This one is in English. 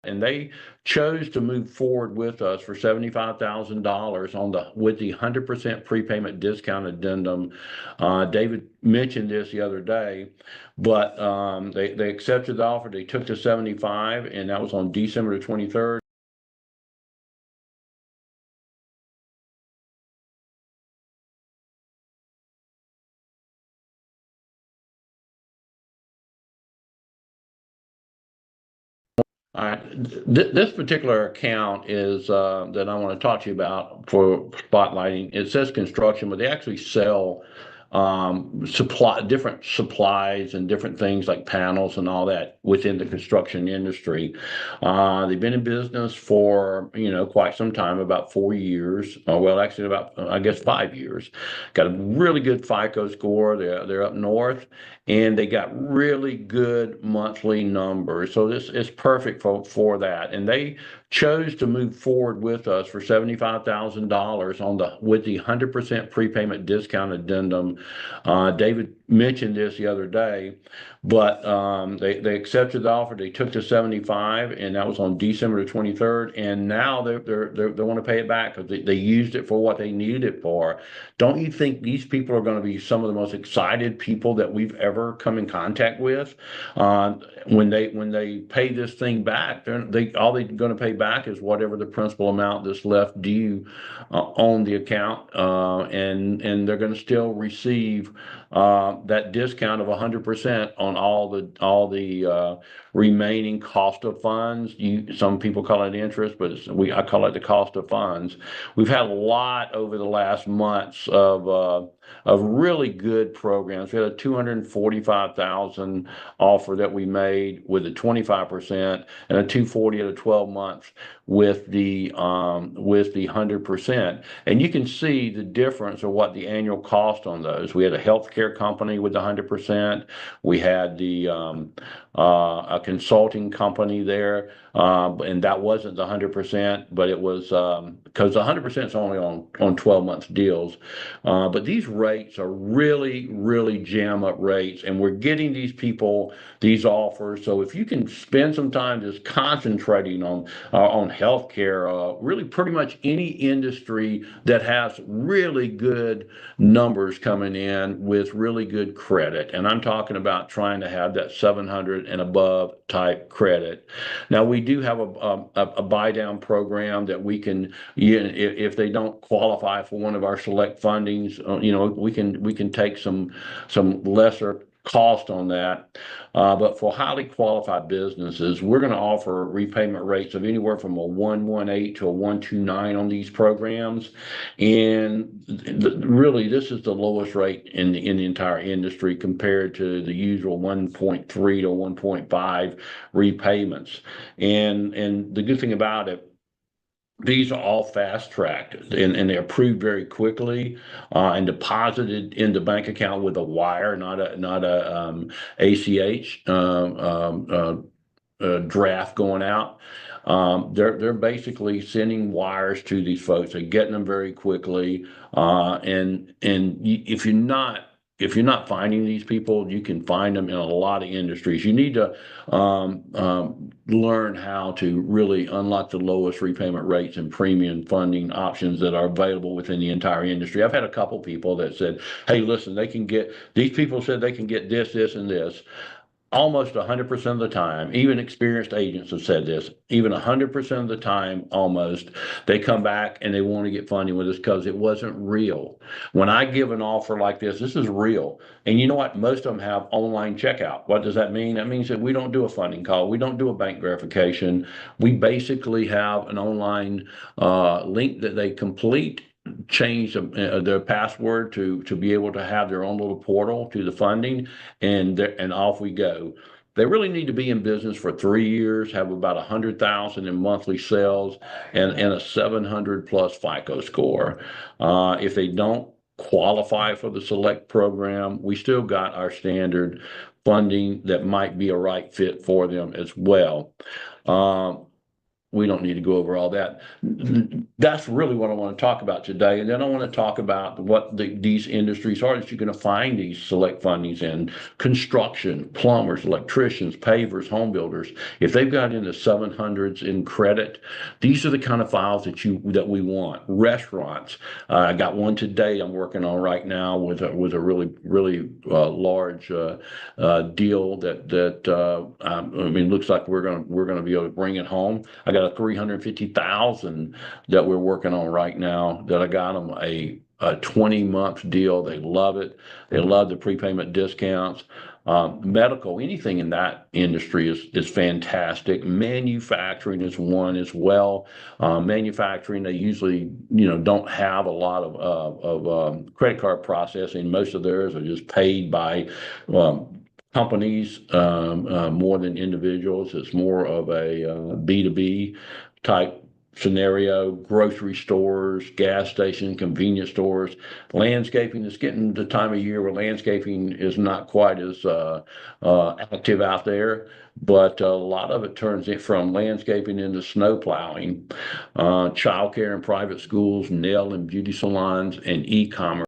and they chose to move forward with us for $75,000 with the 100% prepayment discount addendum. David mentioned this the other day, but they accepted the offer. They took the 75, and that was on December the 23rd. All right. This particular account is that I want to talk to you about for spotlighting. It says construction, but they actually sell different supplies and different things like panels and all that within the construction industry. They've been in business for quite some time, about 4 years. Well, actually about I guess 5 years. Got a really good FICO score. They're up north, and they got really good monthly numbers. So this is perfect for that. And they chose to move forward with us for $75,000 with the 100% prepayment discount addendum. David mentioned this the other day, but they accepted the offer. They took the 75, and that was on December the 23rd. And now they want to pay it back because they used it for what they needed it for. Don't you think these people are going to be some of the most excited people that we've ever come in contact with? When they pay this thing back, all they're going to pay back is whatever the principal amount that's left due on the account, and they're going to still receive that discount of 100% on all the remaining cost of funds. Some people call it interest, but I call it the cost of funds. We've had a lot over the last months of really good programs. We had a $245,000 offer that we made with a 25% and a $240 at a 12 month with the 100%. And you can see the difference of what the annual cost on those. We had a healthcare company with 100%. We had a consulting company there, and that wasn't the 100%, but it was because the 100% is only on 12 month deals. But these rates are really, really jam up rates, and we're getting these people these offers. So if you can spend some time just concentrating on healthcare, really pretty much any industry that has really good numbers coming in with really good credit, and I'm talking about trying to have that 700 and above type credit. Now we do have a buy down program that we can, if they don't qualify for one of our select fundings, we can take some lesser cost on that. But for highly qualified businesses, we're going to offer repayment rates of anywhere from a 118 to a 129 on these programs. And really, this is the lowest rate in the entire industry compared to the usual 1.3 to 1.5 repayments. And the good thing about it, these are all fast tracked, and they're approved very quickly and deposited in the bank account with a wire, not a ACH draft going out. They're basically sending wires to these folks. They're getting them very quickly, and if you're not finding these people, you can find them in a lot of industries. You need to learn how to really unlock the lowest repayment rates and premium funding options that are available within the entire industry. I've had a couple people that said, hey, listen, these people said they can get this, this, and this. Almost 100% of the time, even experienced agents have said this, even 100% of the time, almost, they come back and they want to get funding with us because it wasn't real. When I give an offer like this is real. And you know what? Most of them have online checkout. What does that mean? That means that we don't do a funding call. We don't do a bank verification. We basically have an online link that they complete, change their password to be able to have their own little portal to the funding, and off we go. They really need to be in business for 3 years, have about 100,000 in monthly sales, and a 700 plus FICO score. If they don't qualify for the select program, we still got our standard funding that might be a right fit for them as well. we don't need to go over all that. That's really what I want to talk about today. And then I want to talk about what these industries are that you're going to find these select fundings in: construction, plumbers, electricians, pavers, home builders. If they've got in the 700s in credit, these are the kind of files that we want. Restaurants. I got one today I'm working on right now with a really large deal I mean, looks like we're gonna be able to bring it home. I got a 350,000 that we're working on right now, that I got them a 20-month deal. They love it. They love the prepayment discounts. Medical, anything in that industry is fantastic. Manufacturing is one as well. Manufacturing, they usually don't have a lot of credit card processing. Most of theirs are just paid by companies more than individuals. It's more of a B2B type scenario. Grocery stores, gas station, convenience stores. Landscaping is getting the time of year where landscaping is not quite as active out there, but a lot of it turns it from landscaping into snow plowing. Childcare and private schools, nail and beauty salons, and e-commerce